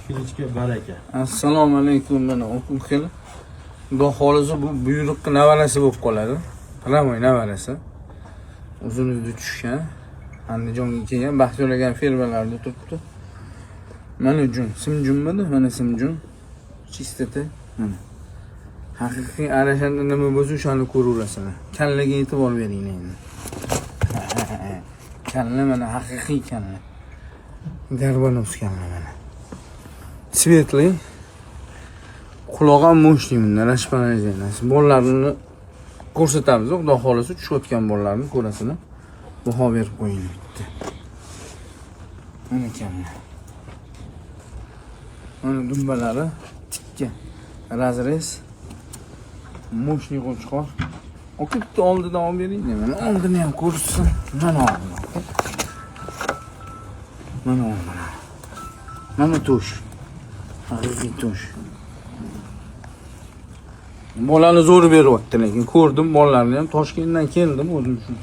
Kilichga baraka. Assalomu alaykum, mana o'qib kelib. Xudo xolisa bu buyruqqa navarasi bo'lib qoladi. Ramoy navarasi. Uzunida tushgan. Andijonga kelgan, baxtiyo'lagan fermalarda turibdi. Mana jun, simjunmidi? Mana simjun. Chistata. Mana. Haqiqiy arashanda nima bo'lsa o'shani ko'raverasizlar. Kallaga e'tibor beringlar endi. Kalla mana haqiqiy kalla. Garbanos kalla mana. Svetli. Quloqam mo'shli bundan rashpanajasi. Bolalarni ko'rsatamiz, xudo xolisa tushayotgan bolalarni ko'rasizlar. Baho berib qo'ying bitta. Mana kalla. Mana dumbalari tikka. Razrez. Mo'shli qo'chqor. O'kibni oldidan olib bering. Mana oldini ham ko'rsin. Mana oldi. Mana oldi. Mana tush. Haqiqiy tush. Bolani zo'r beryapti, lekin ko'rdim bolalarni ham. Toshkentdan keldim o'zim shu.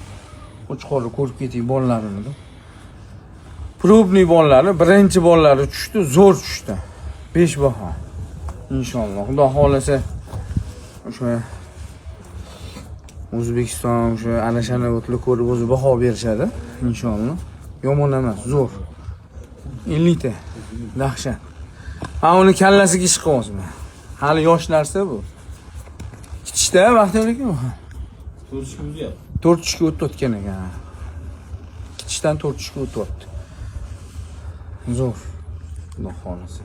Qo'chqorni ko'rib ketay bolalarini. Probniy bolalari, birinchi bolalari tushdi, zo'r tushdi. 5 baho. Inshaalloh. Xudo xolasa o'sha O'zbekiston o'sha anashani o'tli ko'rib o'zi baho berishadi. Inshaalloh. Yomon emas, zo'r. 50 ta. Dahshat. Ha, uni kallasiga ish qilyapman. Hali yosh narsa bu. Kichikda vaqtliku. 4 tushga o'tayotgan ekan. Kichikdan 4 tushga o'tyapti. Zo'r. Xudo xolasa.